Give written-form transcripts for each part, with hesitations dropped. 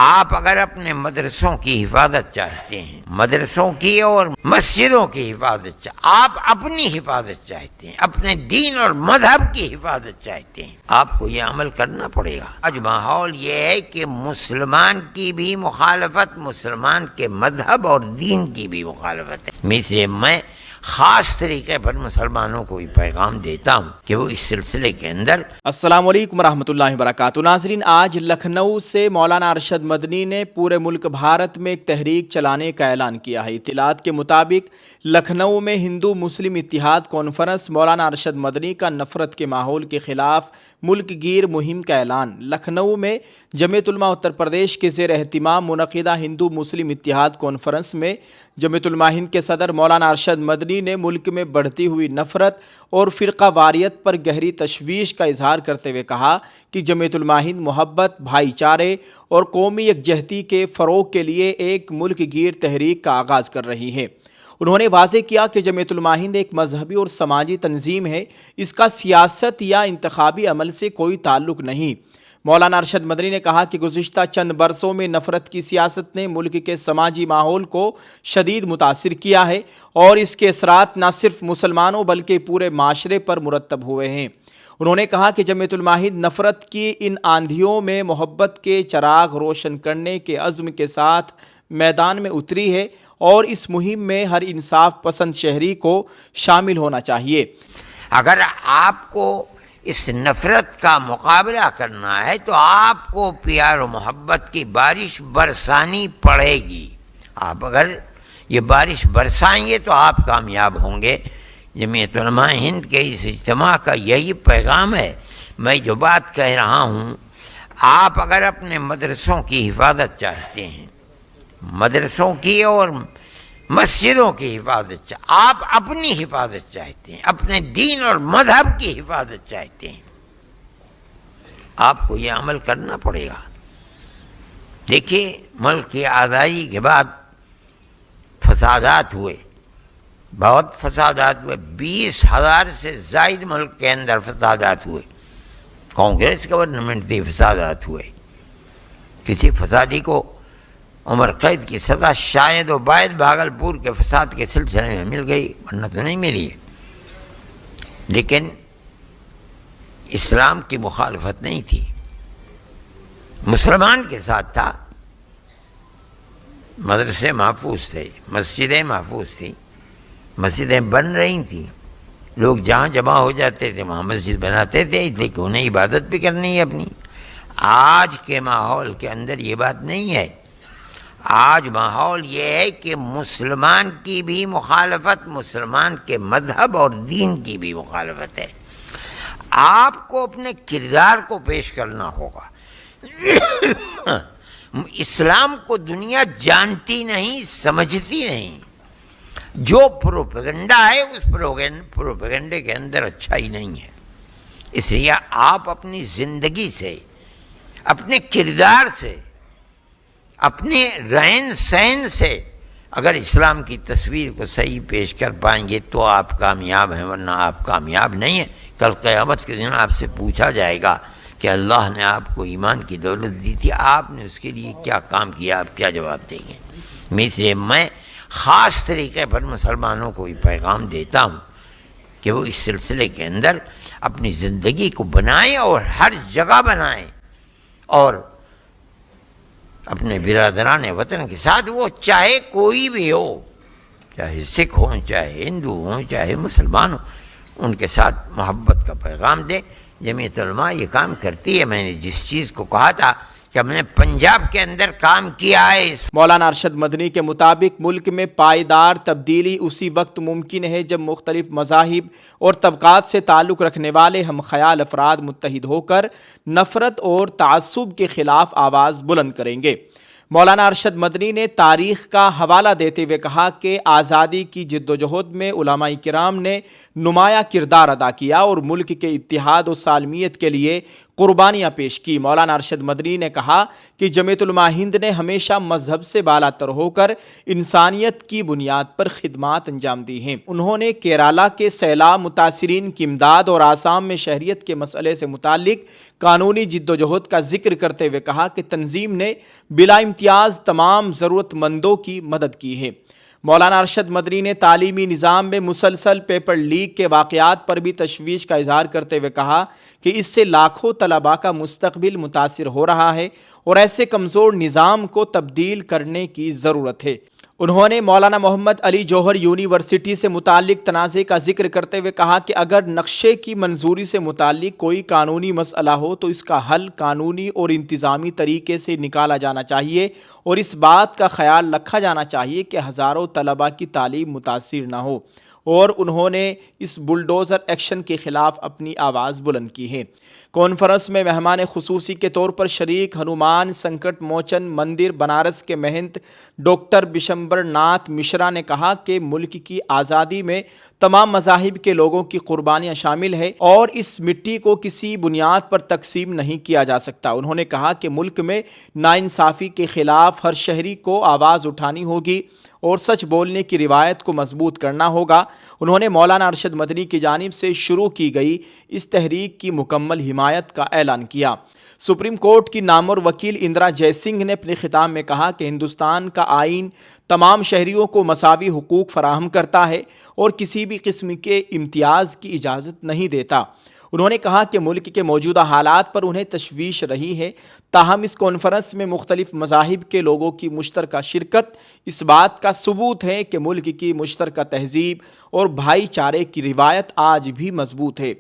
آپ اگر اپنے مدرسوں کی حفاظت چاہتے ہیں، مدرسوں کی اور مسجدوں کی حفاظت آپ اپنی حفاظت چاہتے ہیں، اپنے دین اور مذہب کی حفاظت چاہتے ہیں، آپ کو یہ عمل کرنا پڑے گا۔ آج ماحول یہ ہے کہ مسلمان کی بھی مخالفت، مسلمان کے مذہب اور دین کی بھی مخالفت ہے۔ اس لیے میں خاص طریقے پر مسلمانوں کو یہ پیغام دیتا ہوں کہ وہ اس سلسلے کے اندر۔ السلام علیکم ورحمۃ اللہ وبرکاتہ۔ ناظرین، آج لکھنؤ سے مولانا ارشد مدنی نے پورے ملک بھارت میں ایک تحریک چلانے کا اعلان کیا ہے۔ اطلاعات کے مطابق لکھنؤ میں ہندو مسلم اتحاد کانفرنس مولانا ارشد مدنی کا نفرت کے ماحول کے خلاف ملک گیر مہم کا اعلان۔ لکھنؤ میں جمعیت علماء اتر پردیش کے زیر اہتمام منعقدہ ہندو مسلم اتحاد کانفرنس میں جمعیت علماء ہند کے صدر مولانا ارشد مدنی نے ملک میں بڑھتی ہوئی نفرت اور فرقہ واریت پر گہری تشویش کا اظہار کرتے ہوئے کہا کہ جمعیت علماء ہند محبت، بھائی چارے اور قومی یکجہتی کے فروغ کے لیے ایک ملک گیر تحریک کا آغاز کر رہی ہے۔ انہوں نے واضح کیا کہ جمعیت علماء ہند ایک مذہبی اور سماجی تنظیم ہے، اس کا سیاست یا انتخابی عمل سے کوئی تعلق نہیں۔ مولانا ارشد مدنی نے کہا کہ گزشتہ چند برسوں میں نفرت کی سیاست نے ملک کے سماجی ماحول کو شدید متاثر کیا ہے اور اس کے اثرات نہ صرف مسلمانوں بلکہ پورے معاشرے پر مرتب ہوئے ہیں۔ انہوں نے کہا کہ جمعیت علماء ہند نفرت کی ان آندھیوں میں محبت کے چراغ روشن کرنے کے عزم کے ساتھ میدان میں اتری ہے اور اس مہم میں ہر انصاف پسند شہری کو شامل ہونا چاہیے۔ اگر آپ کو اس نفرت کا مقابلہ کرنا ہے تو آپ کو پیار و محبت کی بارش برسانی پڑے گی۔ آپ اگر یہ بارش برسائیں گے تو آپ کامیاب ہوں گے۔ جمعیت علماء ہند کے اس اجتماع کا یہی پیغام ہے۔ میں جو بات کہہ رہا ہوں، آپ اگر اپنے مدرسوں کی حفاظت چاہتے ہیں، مدرسوں کی اور مسجدوں کی حفاظت آپ اپنی حفاظت چاہتے ہیں، اپنے دین اور مذہب کی حفاظت چاہتے ہیں، آپ کو یہ عمل کرنا پڑے گا۔ دیکھیے، ملک کی آزادی کے بعد فسادات ہوئے، بہت فسادات ہوئے، 20,000 سے زائد ملک کے اندر فسادات ہوئے۔ کانگریس گورنمنٹ تھی، فسادات ہوئے۔ کسی فسادی کو عمر قید کی سزا شاید و باید بھاگلپور کے فساد کے سلسلے میں مل گئی، ورنہ تو نہیں ملی ہے۔ لیکن اسلام کی مخالفت نہیں تھی، مسلمان کے ساتھ تھا۔ مدرسے محفوظ تھے، مسجدیں محفوظ تھیں، مسجدیں بن رہی تھیں، لوگ جہاں جمع ہو جاتے تھے وہاں مسجد بناتے تھے، اس لیے کہ انہیں عبادت بھی کرنی ہے اپنی۔ آج کے ماحول کے اندر یہ بات نہیں ہے۔ آج ماحول یہ ہے کہ مسلمان کی بھی مخالفت، مسلمان کے مذہب اور دین کی بھی مخالفت ہے۔ آپ کو اپنے کردار کو پیش کرنا ہوگا۔ اسلام کو دنیا جانتی نہیں، سمجھتی نہیں۔ جو پروپیگنڈا ہے اس پروپیگنڈے کے اندر اچھائی نہیں ہے۔ اس لیے آپ اپنی زندگی سے، اپنے کردار سے، اپنے رہن سہن سے اگر اسلام کی تصویر کو صحیح پیش کر پائیں گے تو آپ کامیاب ہیں، ورنہ آپ کامیاب نہیں ہیں۔ کل قیامت کے دن آپ سے پوچھا جائے گا کہ اللہ نے آپ کو ایمان کی دولت دی تھی، آپ نے اس کے لیے کیا کام کیا، آپ کیا جواب دیں گے؟ اس لیے میں خاص طریقے پر مسلمانوں کو یہ پیغام دیتا ہوں کہ وہ اس سلسلے کے اندر اپنی زندگی کو بنائیں اور ہر جگہ بنائیں، اور اپنے برادران وطن کے ساتھ، وہ چاہے کوئی بھی ہو، چاہے سکھ ہوں، چاہے ہندو ہوں، چاہے مسلمان ہوں، ان کے ساتھ محبت کا پیغام دیں۔ جمعیت علماء یہ کام کرتی ہے۔ میں نے جس چیز کو کہا تھا کہ ہم نے پنجاب کے اندر کام کیا ہے۔ مولانا ارشد مدنی کے مطابق ملک میں پائیدار تبدیلی اسی وقت ممکن ہے جب مختلف مذاہب اور طبقات سے تعلق رکھنے والے ہم خیال افراد متحد ہو کر نفرت اور تعصب کے خلاف آواز بلند کریں گے۔ مولانا ارشد مدنی نے تاریخ کا حوالہ دیتے ہوئے کہا کہ آزادی کی جدوجہد میں علماء کرام نے نمایاں کردار ادا کیا اور ملک کے اتحاد و سالمیت کے لیے قربانیاں پیش کی۔ مولانا ارشد مدنی نے کہا کہ جمعیت علماء ہند نے ہمیشہ مذہب سے بالاتر ہو کر انسانیت کی بنیاد پر خدمات انجام دی ہیں۔ انہوں نے کیرالہ کے سیلاب متاثرین کی امداد اور آسام میں شہریت کے مسئلے سے متعلق قانونی جدوجہد کا ذکر کرتے ہوئے کہا کہ تنظیم نے بلا امتیاز تمام ضرورت مندوں کی مدد کی ہے۔ مولانا ارشد مدنی نے تعلیمی نظام میں مسلسل پیپر لیک کے واقعات پر بھی تشویش کا اظہار کرتے ہوئے کہا کہ اس سے لاکھوں طلباء کا مستقبل متاثر ہو رہا ہے اور ایسے کمزور نظام کو تبدیل کرنے کی ضرورت ہے۔ انہوں نے مولانا محمد علی جوہر یونیورسٹی سے متعلق تنازع کا ذکر کرتے ہوئے کہا کہ اگر نقشے کی منظوری سے متعلق کوئی قانونی مسئلہ ہو تو اس کا حل قانونی اور انتظامی طریقے سے نکالا جانا چاہیے اور اس بات کا خیال رکھا جانا چاہیے کہ ہزاروں طلباء کی تعلیم متاثر نہ ہو، اور انہوں نے اس بلڈوزر ایکشن کے خلاف اپنی آواز بلند کی ہے۔ کانفرنس میں مہمان خصوصی کے طور پر شریک ہنومان سنکٹ موچن مندر بنارس کے مہنت ڈاکٹر بشمبر ناتھ مشرا نے کہا کہ ملک کی آزادی میں تمام مذاہب کے لوگوں کی قربانیاں شامل ہیں اور اس مٹی کو کسی بنیاد پر تقسیم نہیں کیا جا سکتا۔ انہوں نے کہا کہ ملک میں ناانصافی کے خلاف ہر شہری کو آواز اٹھانی ہوگی اور سچ بولنے کی روایت کو مضبوط کرنا ہوگا۔ انہوں نے مولانا ارشد مدنی کی جانب سے شروع کی گئی اس تحریک کی مکمل حمایت کا اعلان کیا۔ سپریم کورٹ کی نامور وکیل اندرا جے سنگھ نے اپنے خطاب میں کہا کہ ہندوستان کا آئین تمام شہریوں کو مساوی حقوق فراہم کرتا ہے اور کسی بھی قسم کے امتیاز کی اجازت نہیں دیتا۔ انہوں نے کہا کہ ملک کے موجودہ حالات پر انہیں تشویش رہی ہے، تاہم اس کانفرنس میں مختلف مذاہب کے لوگوں کی مشترکہ شرکت اس بات کا ثبوت ہے کہ ملک کی مشترکہ تہذیب اور بھائی چارے کی روایت آج بھی مضبوط ہے۔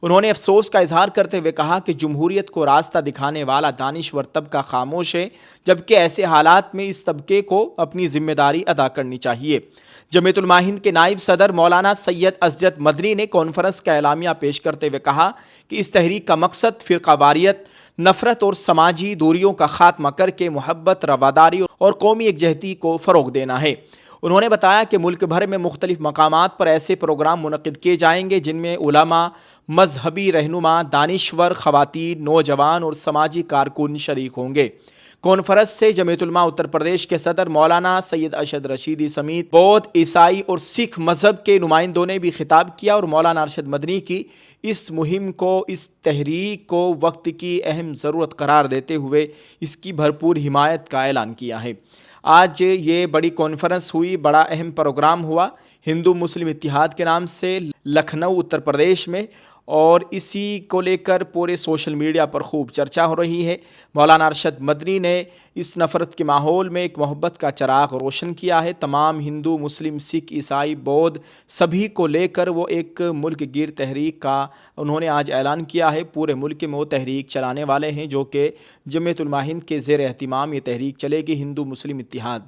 انہوں نے افسوس کا اظہار کرتے ہوئے کہا کہ جمہوریت کو راستہ دکھانے والا دانشور طبقہ خاموش ہے، جبکہ ایسے حالات میں اس طبقے کو اپنی ذمہ داری ادا کرنی چاہیے۔ جمعیت علماء ہند کے نائب صدر مولانا سید اسجد مدنی نے کانفرنس کا اعلامیہ پیش کرتے ہوئے کہا کہ اس تحریک کا مقصد فرقہ واریت، نفرت اور سماجی دوریوں کا خاتمہ کر کے محبت، رواداری اور قومی یکجہتی کو فروغ دینا ہے۔ انہوں نے بتایا کہ ملک بھر میں مختلف مقامات پر ایسے پروگرام منعقد کیے جائیں گے جن میں علماء، مذہبی رہنما، دانشور، خواتین، نوجوان اور سماجی کارکن شریک ہوں گے۔ کانفرنس سے جمعیت علماء اتر پردیش کے صدر مولانا سید ارشد رشیدی سمیت بودھ، عیسائی اور سکھ مذہب کے نمائندوں نے بھی خطاب کیا اور مولانا ارشد مدنی کی اس مہم کو، اس تحریک کو وقت کی اہم ضرورت قرار دیتے ہوئے اس کی بھرپور حمایت کا اعلان کیا ہے۔ آج یہ بڑی کانفرنس ہوئی، بڑا اہم پروگرام ہوا ہندو مسلم اتحاد کے نام سے لکھنؤ اتر پردیش میں، اور اسی کو لے کر پورے سوشل میڈیا پر خوب چرچا ہو رہی ہے۔ مولانا ارشد مدنی نے اس نفرت کے ماحول میں ایک محبت کا چراغ روشن کیا ہے۔ تمام ہندو، مسلم، سکھ، عیسائی، بودھ سبھی کو لے کر وہ ایک ملک گیر تحریک کا انہوں نے آج اعلان کیا ہے۔ پورے ملک میں وہ تحریک چلانے والے ہیں جو کہ جمعیت علماء ہند کے زیر اہتمام یہ تحریک چلے گی، ہندو مسلم اتحاد۔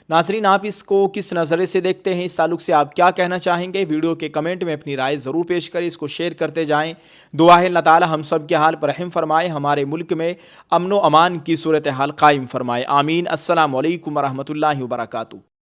ناظرین، آپ اس کو کس نظرے سے دیکھتے ہیں؟ اس تعلق سے آپ کیا کہنا چاہیں گے؟ ویڈیو کے کمنٹ میں اپنی رائے ضرور پیش کریں، اس کو شیئر کرتے جائیں۔ دعا ہے اللہ تعالی ہم سب کے حال پر رحم فرمائے، ہمارے ملک میں امن و امان کی صورتحال قائم فرمائے، آمین۔ السلام علیکم ورحمۃ اللہ وبرکاتہ۔